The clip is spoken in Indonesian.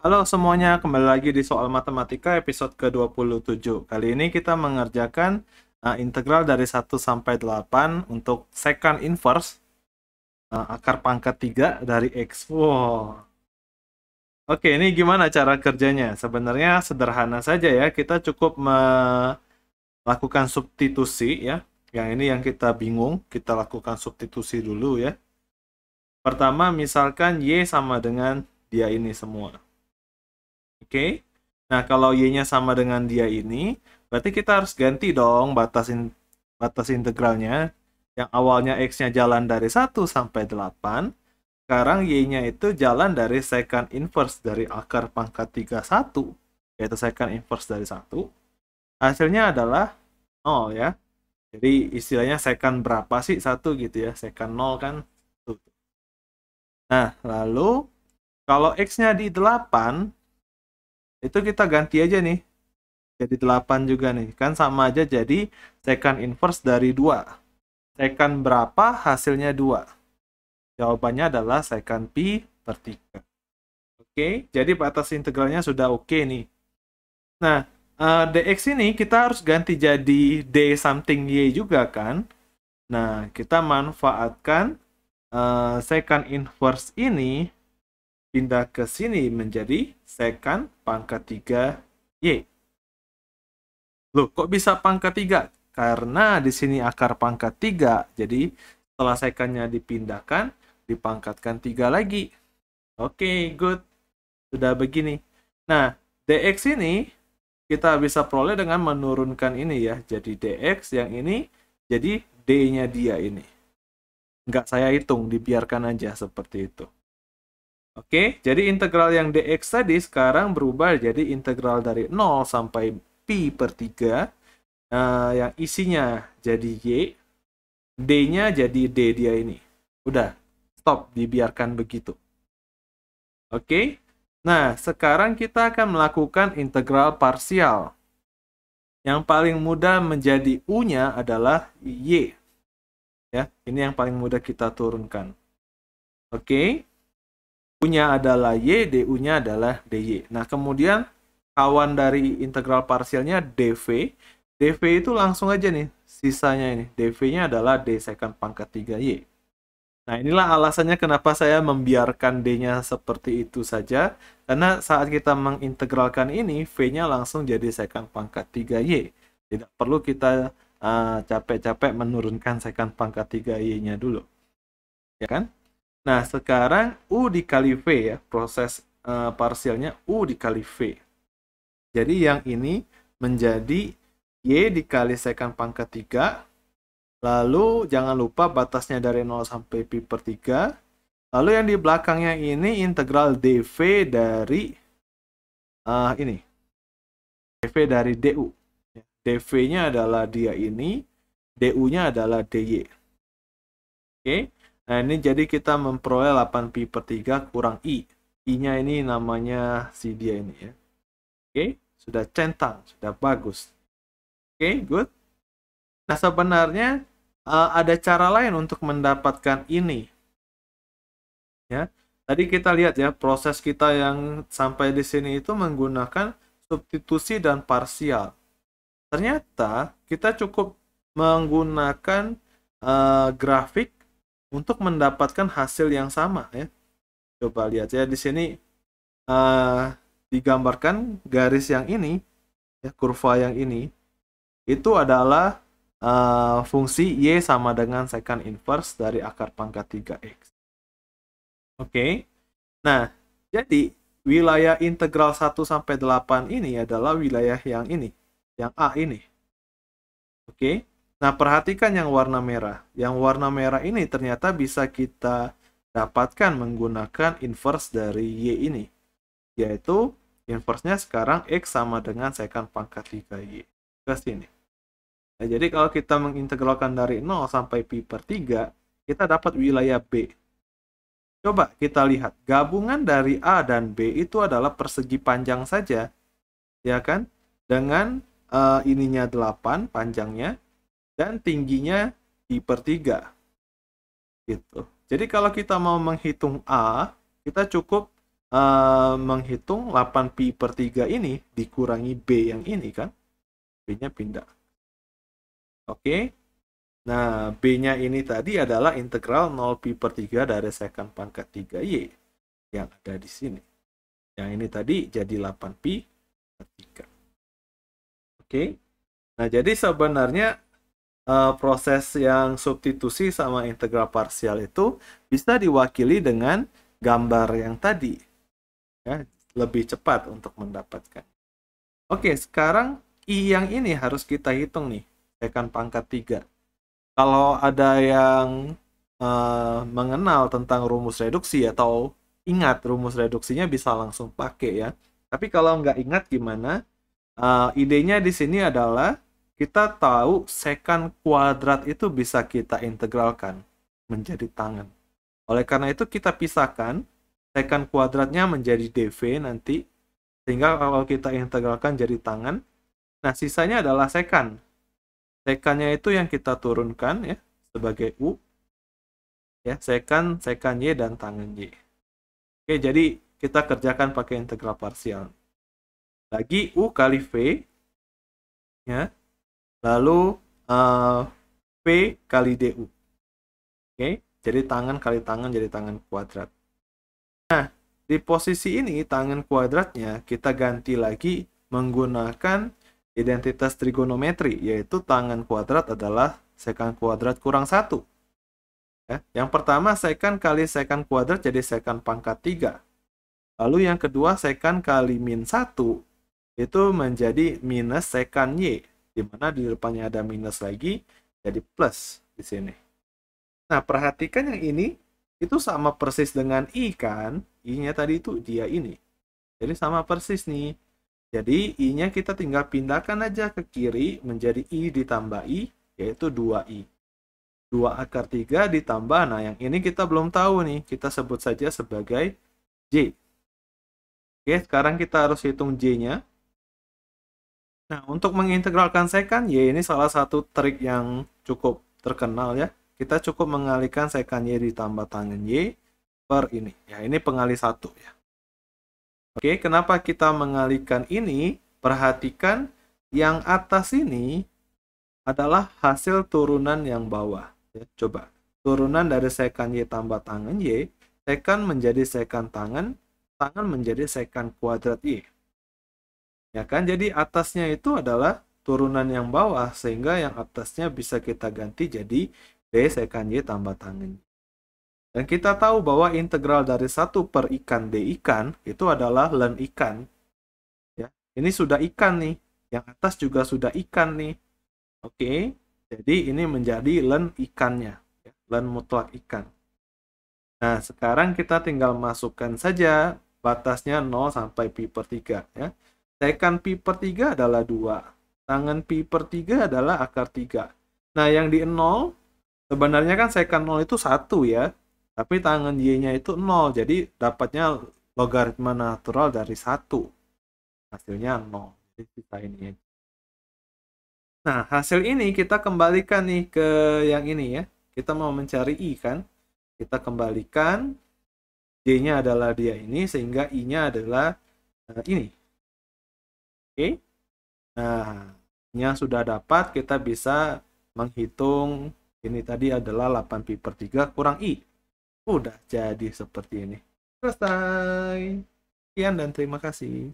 Halo semuanya, kembali lagi di soal matematika episode ke-27. Kali ini kita mengerjakan integral dari 1 sampai 8 untuk secant inverse akar pangkat 3 dari X. Wow. Oke, ini gimana cara kerjanya? Sebenarnya sederhana saja ya, kita cukup melakukan substitusi ya. Yang ini yang kita bingung, kita lakukan substitusi dulu ya. Pertama, misalkan Y sama dengan dia ini semua. Oke. Nah, kalau Y-nya sama dengan dia ini, berarti kita harus ganti dong batas integralnya. Yang awalnya X-nya jalan dari 1 sampai 8, sekarang Y-nya itu jalan dari secant inverse dari akar pangkat 31, yaitu secant inverse dari 1. Hasilnya adalah 0 ya. Jadi istilahnya secant berapa sih 1 gitu ya. Secant 0 kan. Nah, lalu kalau X-nya di 8, itu kita ganti aja nih. Jadi 8 juga nih. Kan sama aja jadi secant inverse dari 2. Secant berapa hasilnya 2? Jawabannya adalah secant pi per 3. Oke, jadi batas integralnya sudah oke nih. Nah, dx ini kita harus ganti jadi d something y juga kan. Nah, kita manfaatkan secant inverse ini pindah ke sini menjadi secant pangkat 3 y. Loh, kok bisa pangkat 3? Karena di sini akar pangkat 3, jadi setelah sekannya dipindahkan, dipangkatkan 3 lagi. Oke, good. Sudah begini. Nah, dx ini kita bisa peroleh dengan menurunkan ini ya. Jadi dx yang ini jadi d-nya dia ini. Nggak saya hitung, dibiarkan aja seperti itu. Oke, jadi integral yang dx tadi sekarang berubah jadi integral dari 0 sampai pi per 3. Yang isinya jadi Y, D-nya jadi D dia ini. Udah, stop, dibiarkan begitu. Oke, nah sekarang kita akan melakukan integral parsial. Yang paling mudah menjadi U-nya adalah Y. Ya, ini yang paling mudah kita turunkan. Oke, U-nya adalah Y, DU-nya adalah DY. Nah, kemudian kawan dari integral parsialnya dv. dv itu langsung aja nih, sisanya ini. dv-nya adalah d secant pangkat 3y. Nah, inilah alasannya kenapa saya membiarkan d-nya seperti itu saja. Karena saat kita mengintegralkan ini, v-nya langsung jadi secant pangkat 3y. Tidak perlu kita capek-capek menurunkan secant pangkat 3y-nya dulu. Ya kan? Nah, sekarang U dikali V ya, proses parsialnya U dikali V. Jadi yang ini menjadi Y dikali secant pangkat 3. Lalu jangan lupa batasnya dari 0 sampai pi per 3. Lalu yang di belakangnya ini integral dv dari ini. dv dari du. dv-nya adalah dia ini, du-nya adalah dy. Oke. Nah, ini jadi kita memperoleh 8 pi per 3 kurang i. I-nya ini namanya si dia ini ya. Oke, sudah centang, sudah bagus. Oke, good. Nah, sebenarnya ada cara lain untuk mendapatkan ini. Ya. Tadi kita lihat ya, proses kita yang sampai di sini itu menggunakan substitusi dan parsial. Ternyata kita cukup menggunakan grafik untuk mendapatkan hasil yang sama ya. Coba lihat ya di sini digambarkan garis yang ini ya, kurva yang ini itu adalah fungsi y sama dengan secant inverse dari akar pangkat 3x. Oke. Nah, jadi wilayah integral 1 sampai 8 ini adalah wilayah yang ini, yang A ini. Oke. Nah, perhatikan yang warna merah. Yang warna merah ini ternyata bisa kita dapatkan menggunakan inverse dari Y ini. Yaitu inverse-nya sekarang X sama dengan secant pangkat 3Y. Ke sini. Nah, jadi kalau kita mengintegralkan dari 0 sampai pi per 3, kita dapat wilayah B. Coba kita lihat, gabungan dari A dan B itu adalah persegi panjang saja. Ya kan? Dengan ininya 8 panjangnya. Dan tingginya pi per 3. Gitu. Jadi kalau kita mau menghitung A, kita cukup menghitung 8pi per 3 ini dikurangi B yang ini kan. B-nya pindah. Oke. Nah, B-nya ini tadi adalah integral 0pi per 3 dari sekant pangkat 3Y yang ada di sini. Yang ini tadi jadi 8pi per 3. Oke. Nah, jadi sebenarnya proses yang substitusi sama integral parsial itu bisa diwakili dengan gambar yang tadi. Ya, lebih cepat untuk mendapatkan. Oke, sekarang I yang ini harus kita hitung nih, sekant pangkat 3. Kalau ada yang mengenal tentang rumus reduksi atau ingat rumus reduksinya bisa langsung pakai ya. Tapi kalau nggak ingat gimana? Idenya di sini adalah kita tahu sekant kuadrat itu bisa kita integralkan menjadi tangan. Oleh karena itu kita pisahkan sekant kuadratnya menjadi dv nanti, sehingga kalau kita integralkan jadi tangan, nah sisanya adalah sekant. Sekannya itu yang kita turunkan ya sebagai U ya, sekant Y dan tangan Y. Oke, jadi kita kerjakan pakai integral parsial. Lagi U kali V ya. Lalu V kali DU. Oke, jadi tangan kali tangan jadi tangan kuadrat. Nah, di posisi ini tangan kuadratnya kita ganti lagi menggunakan identitas trigonometri, yaitu tangan kuadrat adalah sekant kuadrat kurang 1. Ya, yang pertama sekant kali sekant kuadrat jadi sekant pangkat 3. Lalu yang kedua sekant kali min 1 itu menjadi minus sekant Y, di mana di depannya ada minus lagi, jadi plus di sini. Nah, perhatikan yang ini, itu sama persis dengan I kan? I-nya tadi itu dia ini. Jadi sama persis nih. Jadi I-nya kita tinggal pindahkan aja ke kiri menjadi I ditambah I, yaitu 2I. 2 akar 3 ditambah, nah yang ini kita belum tahu nih, kita sebut saja sebagai J. Oke, sekarang kita harus hitung J-nya. Nah, untuk mengintegralkan sekant Y, ini salah satu trik yang cukup terkenal ya. Kita cukup mengalihkan sekant Y ditambah tangan Y per ini. Ya, ini pengalih 1 ya. Oke, kenapa kita mengalihkan ini? Perhatikan yang atas ini adalah hasil turunan yang bawah. Ya, coba, turunan dari sekant Y tambah tangan Y, sekant menjadi sekant tangan, tangan menjadi sekant kuadrat Y. Ya kan, jadi atasnya itu adalah turunan yang bawah, sehingga yang atasnya bisa kita ganti jadi D sekant Y tambah tangan Y. Dan kita tahu bahwa integral dari 1 per ikan D ikan itu adalah len ikan. Ya, ini sudah ikan nih. Yang atas juga sudah ikan nih. Oke, jadi ini menjadi len ikannya. Ya, len mutlak ikan. Nah, sekarang kita tinggal masukkan saja batasnya 0 sampai pi per 3. Ya. Sekant pi per 3 adalah 2. Tangan pi per 3 adalah akar 3. Nah, yang di 0, sebenarnya kan sekant 0 itu 1 ya. Tapi tangan Y-nya itu 0, jadi dapatnya logaritma natural dari 1. Hasilnya 0. Jadi kita ini. Nah, hasil ini kita kembalikan nih ke yang ini ya. Kita mau mencari I kan. Kita kembalikan. Y-nya adalah dia ini, sehingga I-nya adalah ini. Oke. Nah, nya sudah dapat, kita bisa menghitung ini tadi adalah 8pi per 3 kurang I. Udah jadi seperti ini. Selesai. Sekian dan terima kasih.